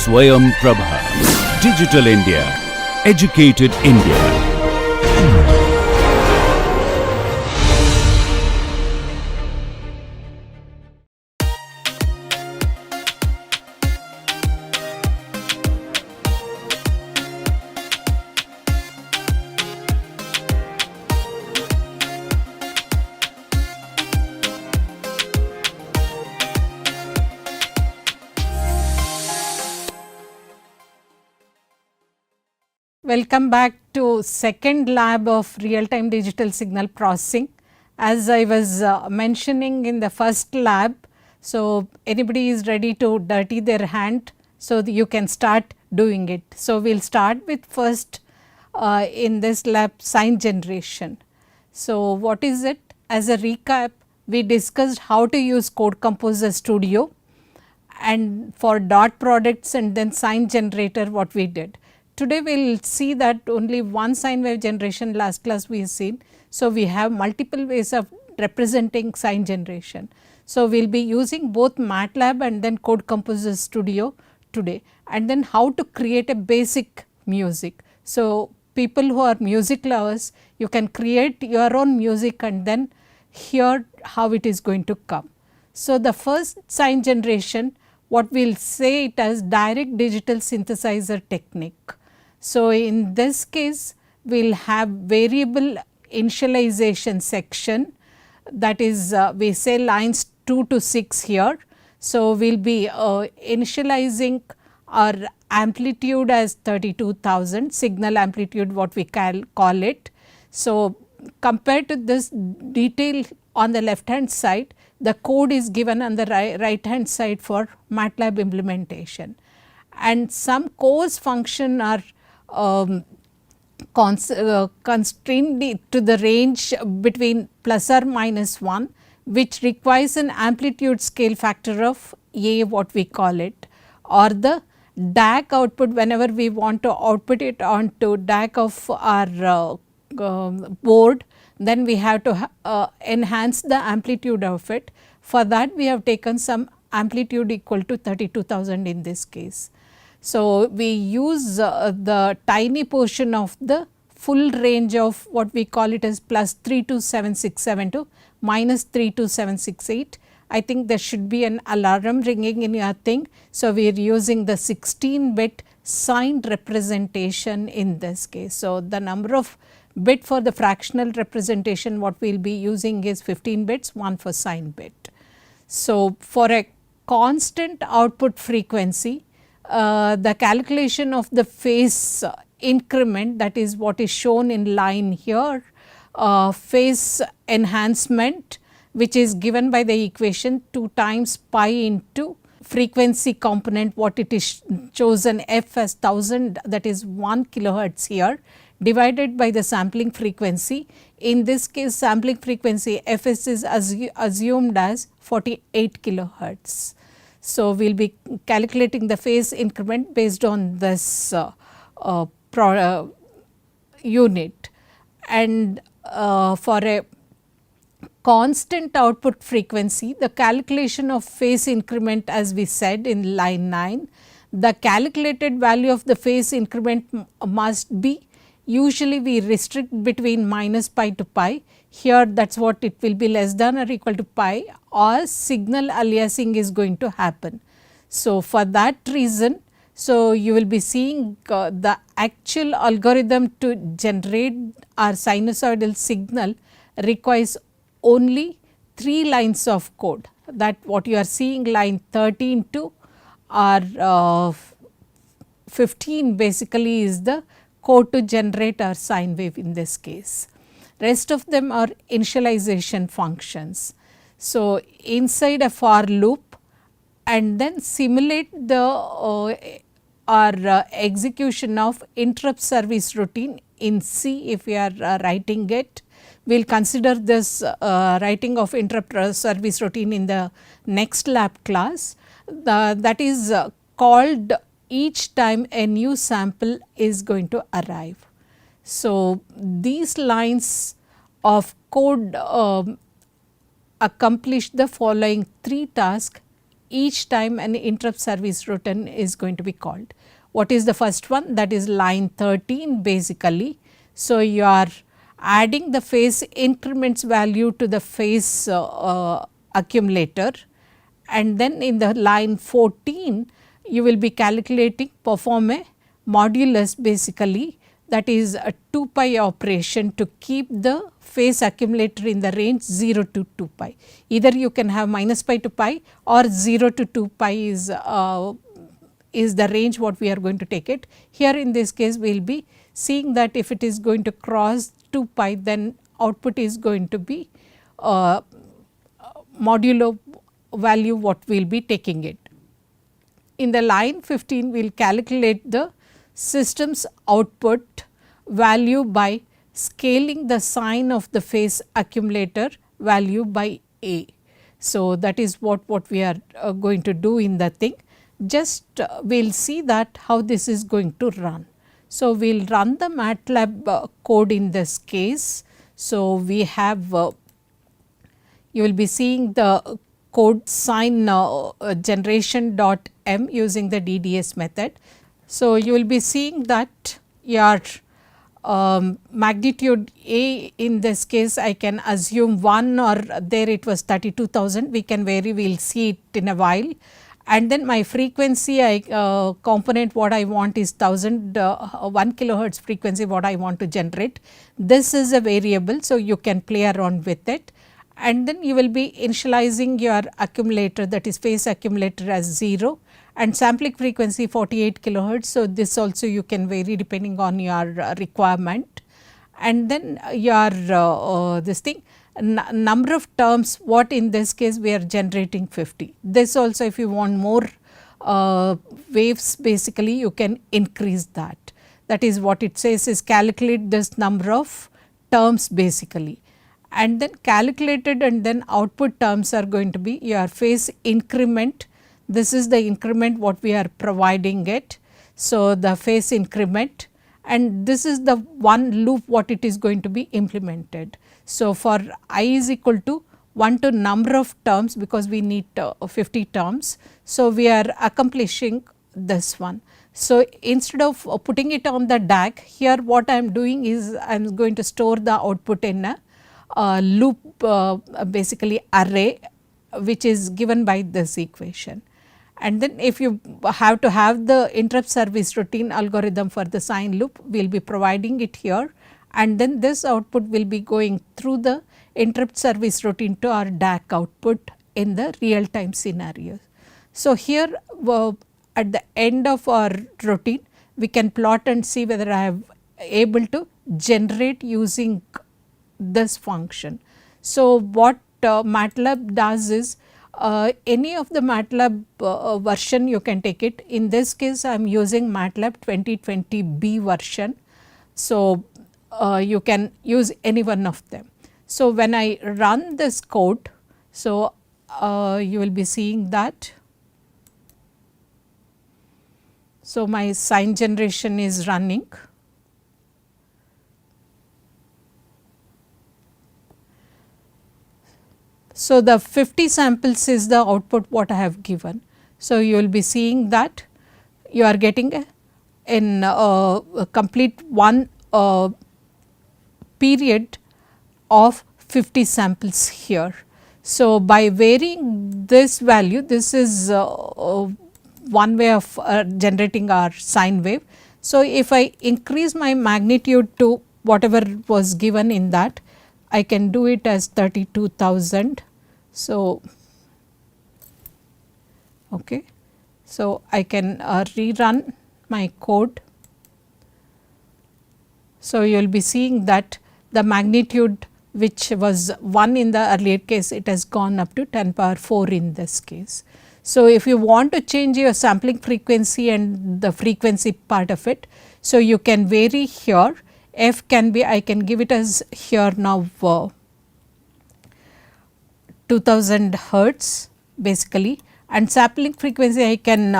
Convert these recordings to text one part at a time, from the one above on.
Swayam Prabha. Digital India. Educated India. Welcome back to second lab of real time digital signal processing. As I was mentioning in the first lab, so anybody is ready to dirty their hand, so you can start doing it. So we will start with first in this lab sign generation. So what is it? As a recap, we discussed how to use Code Composer Studio and for dot products and then sign generator what we did. Today we will see that only one sine wave generation, last class we have seen. So, we have multiple ways of representing sine generation. So, we will be using both MATLAB and then Code Composer Studio today, and then how to create a basic music. So, people who are music lovers, you can create your own music and then hear how it is going to come. So, the first sine generation, what we will say it as direct digital synthesizer technique. So, in this case we will have variable initialization section, that is we say lines 2 to 6 here. So, we will be initializing our amplitude as 32,000, signal amplitude what we call it. So, compared to this detail on the left hand side, the code is given on the right hand side for MATLAB implementation, and some cores function are constrained to the range between plus or minus 1, which requires an amplitude scale factor of A, what we call it, or the DAC output whenever we want to output it onto DAC of our board, then we have to enhance the amplitude of it. For that we have taken some amplitude equal to 32,000 in this case. So, we use the tiny portion of the full range of what we call it as plus 32767 to minus 32768. I think there should be an alarm ringing in your thing. So, we are using the 16-bit signed representation in this case. So, the number of bit for the fractional representation what we will be using is 15 bits, 1 for signed bit. So, for a constant output frequency, the calculation of the phase increment, that is what is shown in line here, phase enhancement which is given by the equation 2 times pi into frequency component what it is chosen f as 1000, that is 1 kilohertz here, divided by the sampling frequency. In this case sampling frequency fs is assumed as 48 kilohertz. So, we will be calculating the phase increment based on this unit, and for a constant output frequency, the calculation of phase increment as we said in line 9, the calculated value of the phase increment must be, usually we restrict between minus pi to pi. Here that is what it will be, less than or equal to pi, or signal aliasing is going to happen. So, for that reason, so you will be seeing the actual algorithm to generate our sinusoidal signal requires only 3 lines of code, that what you are seeing line 13 to or 15 basically is the code to generate our sine wave in this case. Rest of them are initialization functions. So, inside a for loop and then simulate the execution of interrupt service routine in C if we are writing it. We will consider this writing of interrupt service routine in the next lab class. That is called each time a new sample is going to arrive. So, these lines of code accomplish the following 3 tasks each time an interrupt service routine is going to be called. What is the first one? That is line 13 basically. So, you are adding the phase increments value to the phase accumulator, and then in the line 14 you will be calculating perform a modulus basically, that is a 2 pi operation to keep the phase accumulator in the range 0 to 2 pi. Either you can have minus pi to pi or 0 to 2 pi is the range what we are going to take it. Here in this case we will be seeing that if it is going to cross 2 pi, then output is going to be modulo value what we will be taking it. In the line 15 we will calculate the system's output value by scaling the sign of the phase accumulator value by A. So, that is what we are going to do in the thing. Just we will see that how this is going to run. So, we will run the MATLAB code in this case. So, we have you will be seeing the code sign generation.m using the DDS method. So, you will be seeing that your magnitude A in this case I can assume 1, or there it was 32,000, we can vary, we will see it in a while. And then my frequency component what I want is 1 kilohertz frequency what I want to generate. This is a variable, so you can play around with it. And then you will be initializing your accumulator, that is phase accumulator as 0 and sampling frequency 48 kilohertz. So, this also you can vary depending on your requirement. And then your this thing number of terms, what in this case we are generating 50. This also if you want more waves basically you can increase that. That is what it says is calculate this number of terms basically. And then calculated and then output terms are going to be your phase increment. This is the increment what we are providing it. So, the phase increment, and this is the one loop what it is going to be implemented. So, for I is equal to 1 to number of terms, because we need 50 terms. So, we are accomplishing this one. So, instead of putting it on the DAC, here what I am doing is I am going to store the output in a loop basically array which is given by this equation. And then if you have to have the interrupt service routine algorithm for the sine loop, we will be providing it here, and then this output will be going through the interrupt service routine to our DAC output in the real time scenario. So, here at the end of our routine we can plot and see whether I am able to generate using this function. So, what MATLAB does is any of the MATLAB version you can take it. In this case I am using MATLAB 2020B version. So, you can use any one of them. So, when I run this code, so you will be seeing that. So, my sine generation is running. So, the 50 samples is the output what I have given. So, you will be seeing that you are getting a complete one period of 50 samples here. So, by varying this value, this is one way of generating our sine wave. So, if I increase my magnitude to whatever was given in that, I can do it as 32,000. So, okay. So, I can rerun my code. So, you will be seeing that the magnitude which was 1 in the earlier case, it has gone up to 10 power 4 in this case. So, if you want to change your sampling frequency and the frequency part of it, so you can vary here. F can be, I can give it as here now 2000 hertz basically, and sampling frequency I can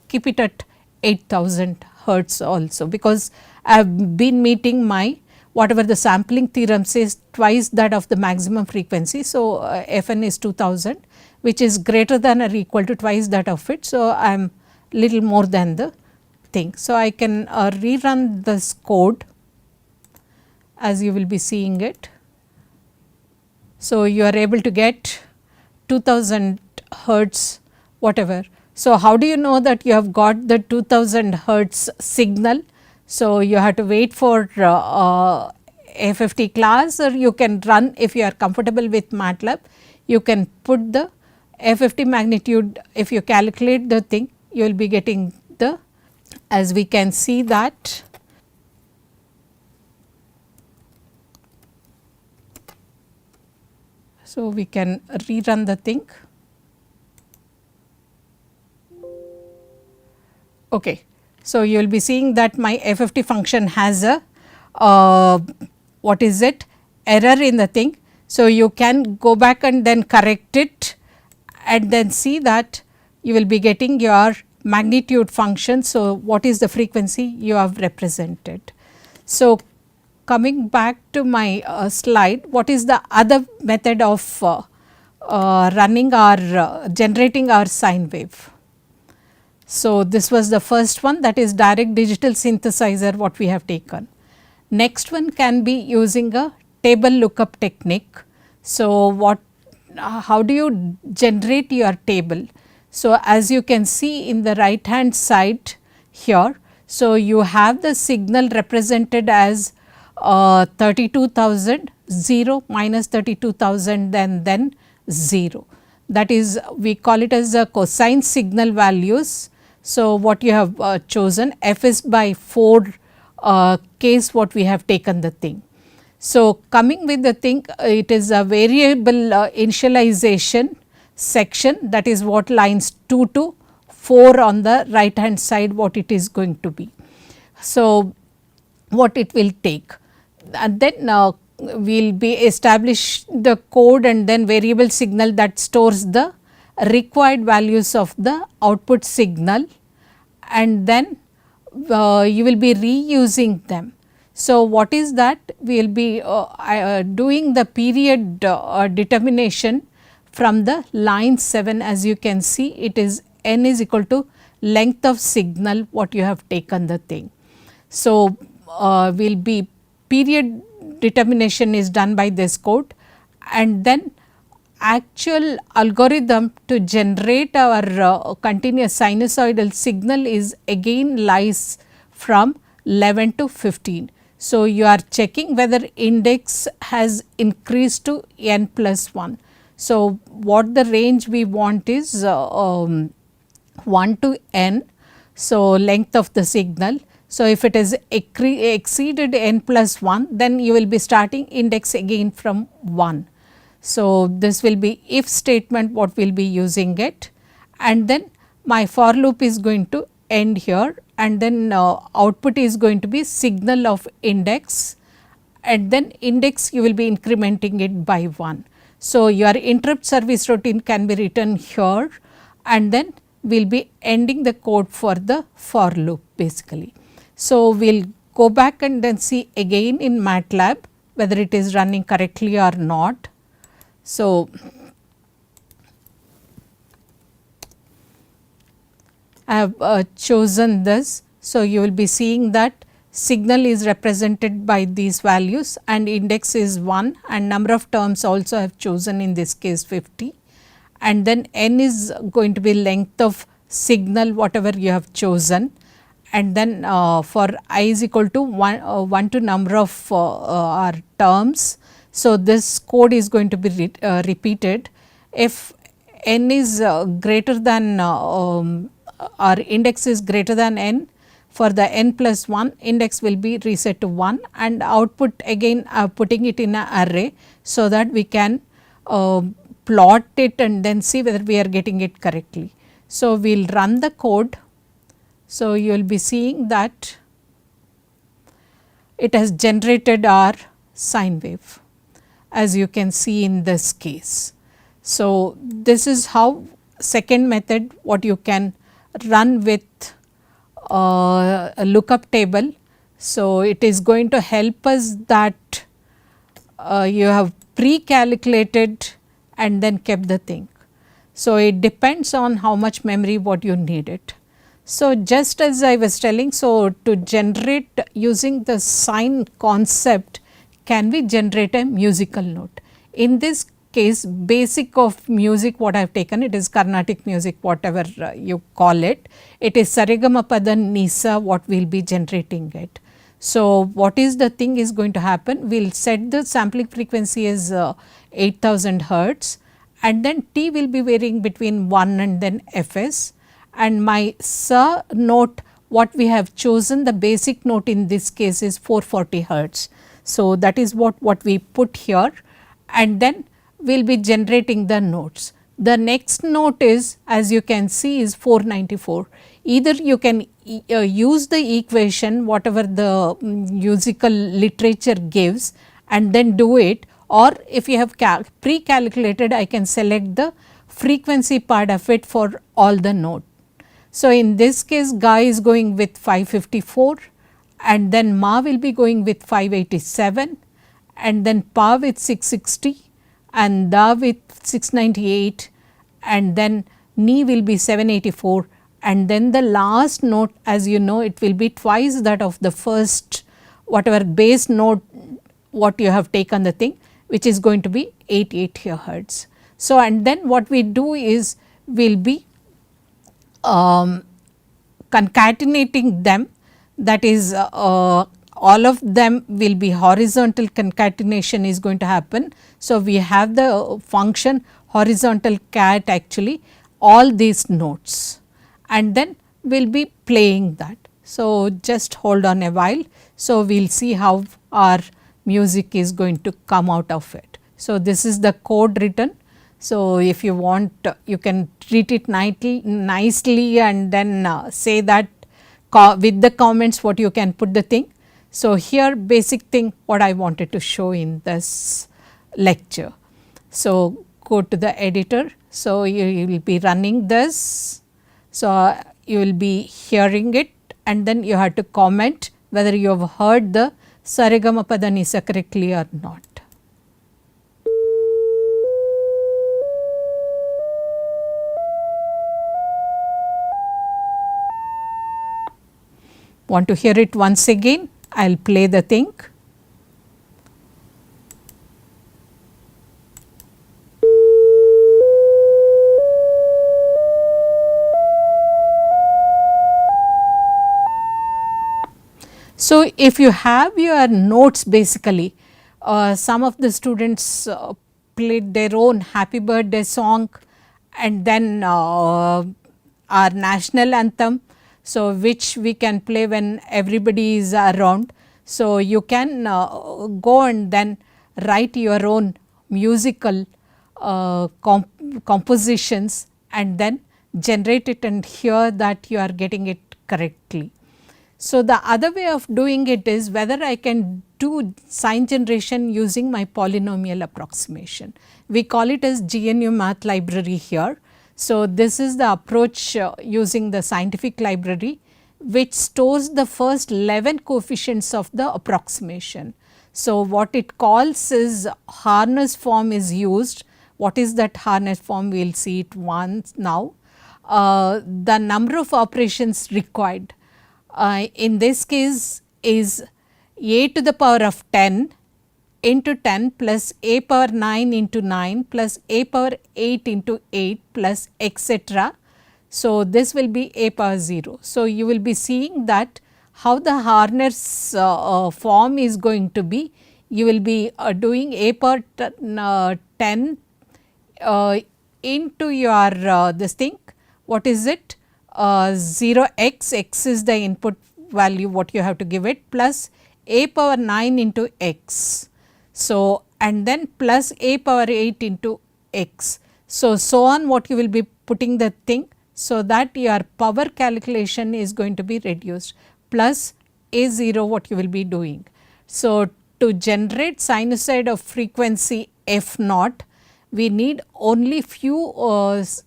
keep it at 8000 hertz also, because I have been meeting my whatever the sampling theorem says, twice that of the maximum frequency. So, Fn is 2000, which is greater than or equal to twice that of it. So, I am little more than the thing. So, I can rerun this code as you will be seeing it. So, you are able to get 2000 hertz whatever. So, how do you know that you have got the 2000 hertz signal? So, you have to wait for FFT class, or you can run, if you are comfortable with MATLAB, you can put the FFT magnitude. If you calculate the thing, you will be getting the, as we can see that so we can rerun the thing. Okay. So, you will be seeing that my FFT function has a what is it, error in the thing. So, you can go back and then correct it and then see that you will be getting your magnitude function. So, what is the frequency you have represented. So, coming back to my slide, what is the other method of running or generating our sine wave. So, this was the first one, that is direct digital synthesizer what we have taken. Next one can be using a table lookup technique. So, how do you generate your table? So, as you can see in the right hand side here, so you have the signal represented as 32,000, 0, minus 32,000 and then 0. That is, we call it as a cosine signal values. So, what you have chosen, f is by 4 case what we have taken the thing. So, coming with the thing, it is a variable initialization section, that is what lines 2 to 4 on the right hand side what it is going to be. So, what it will take, and then we will be establish the code and then variable signal that stores the required values of the output signal, and then you will be reusing them. So, what is that? We will be doing the period determination from the line 7, as you can see it is n is equal to length of signal what you have taken the thing. So, we will be period determination is done by this code, and then actual algorithm to generate our continuous sinusoidal signal is again lies from 11 to 15. So, you are checking whether index has increased to n plus 1. So, what the range we want is 1 to n. So, length of the signal. So, if it is exceeded n plus 1, then you will be starting index again from 1. So, this will be if statement what we will be using it, and then my for loop is going to end here, and then output is going to be signal of index, and then index you will be incrementing it by 1. So, your interrupt service routine can be written here, and then we will be ending the code for the for loop basically. So, we will go back and then see again in MATLAB whether it is running correctly or not. So, I have chosen this. So, you will be seeing that signal is represented by these values and index is 1, and number of terms also I have chosen in this case 50, and then n is going to be length of signal whatever you have chosen, and then for I is equal to 1 to number of our terms. So, this code is going to be repeated. If n is greater than or index is greater than n, for the n plus 1 index will be reset to 1, and output again putting it in an array, so that we can plot it and then see whether we are getting it correctly. So, we will run the code. So, you will be seeing that it has generated our sine wave, as you can see in this case. So, this is how second method what you can run with a lookup table So, it is going to help us that you have pre-calculated and then kept the thing. So, it depends on how much memory what you need it. So, just as I was telling, so to generate using the sine concept, can we generate a musical note? In this case, basic of music what I have taken, it is Carnatic music, whatever you call it. It is Sarigamapada Nisa what we will be generating it. So, what is the thing is going to happen? We will set the sampling frequency as 8000 hertz, and then T will be varying between 1 and then Fs, and my Sa note what we have chosen, the basic note in this case is 440 hertz. So, that is what we put here, and then we will be generating the notes. The next note is, as you can see, is 494. Either you can use the equation whatever the musical literature gives and then do it, or if you have pre-calculated, I can select the frequency part of it for all the note. So, in this case Ga is going with 554, and then Ma will be going with 587, and then Pa with 660, and Da with 698, and then Ni will be 784, and then the last note, as you know, it will be twice that of the first whatever base note what you have taken the thing, which is going to be 88 hertz. So, and then what we do is we will be concatenating them, that is all of them will be horizontal concatenation is going to happen. So, we have the function horizontal cat actually all these notes, and then we will be playing that. So, just hold on a while. So, we will see how our music is going to come out of it. So, this is the code written. So, if you want you can treat it nicely and then say that with the comments what you can put the thing. So, here basic thing what I wanted to show in this lecture. So, go to the editor. So, you will be running this. So, you will be hearing it, and then you have to comment whether you have heard the Sarigamapada Nisa correctly or not. Want to hear it once again? I will play the thing. So, if you have your notes basically, some of the students played their own happy birthday song, and then our national anthem. So, which we can play when everybody is around. So, you can go and then write your own musical compositions and then generate it and hear that you are getting it correctly. So, the other way of doing it is whether I can do sine generation using my polynomial approximation. We call it as GNU Math library here. So, this is the approach using the scientific library, which stores the first 11 coefficients of the approximation. So, what it calls is harness form is used. What is that harness form? We will see it once now. The number of operations required in this case is a to the power of 10 into 10 plus a power 9 into 9 plus a power 8 into 8 plus etc. So, this will be a power 0. So, you will be seeing that how the harness form is going to be. You will be doing a power 10 into your this thing. What is it? 0x, x is the input value what you have to give it, plus a power 9 into x. So, and then plus a power 8 into x. So, so on what you will be putting the thing, so that your power calculation is going to be reduced, plus a 0 what you will be doing. So, to generate sinusoid of frequency f naught, we need only few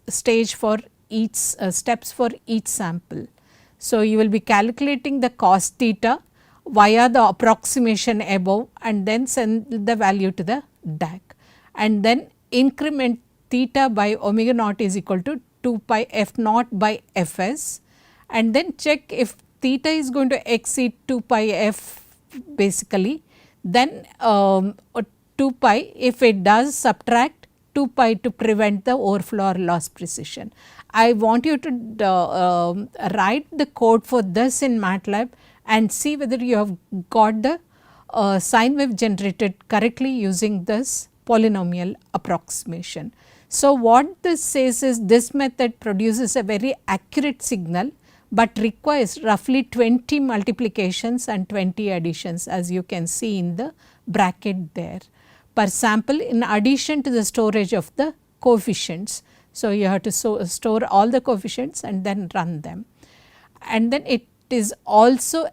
stage for each steps for each sample. So, you will be calculating the cos theta via the approximation above and then send the value to the DAC, and then increment theta by omega naught is equal to 2 pi f naught by fs, and then check if theta is going to exceed 2 pi f basically, then 2 pi, if it does, subtract 2 pi to prevent the overflow or loss precision. I want you to write the code for this in MATLAB and see whether you have got the sine wave generated correctly using this polynomial approximation. So, what this says is this method produces a very accurate signal, but requires roughly 20 multiplications and 20 additions, as you can see in the bracket there, per sample, in addition to the storage of the coefficients. So, you have to store all the coefficients and then run them, and then it is also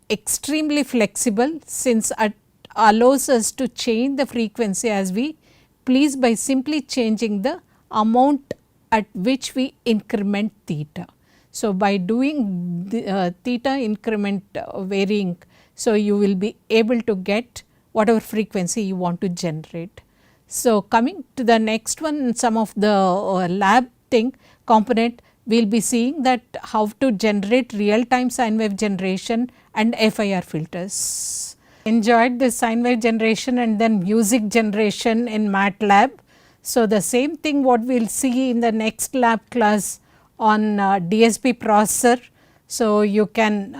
extremely flexible, since it allows us to change the frequency as we please by simply changing the amount at which we increment theta. So, by doing the theta increment varying, so you will be able to get whatever frequency you want to generate. So, coming to the next one, some of the lab component, we will be seeing that how to generate real time sine wave generation and IIR filters. Enjoyed this sine wave generation and then music generation in MATLAB. So, the same thing what we will see in the next lab class on DSP processor. So, you can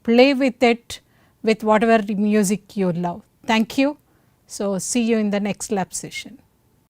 play with it with whatever music you love. Thank you. So, see you in the next lab session.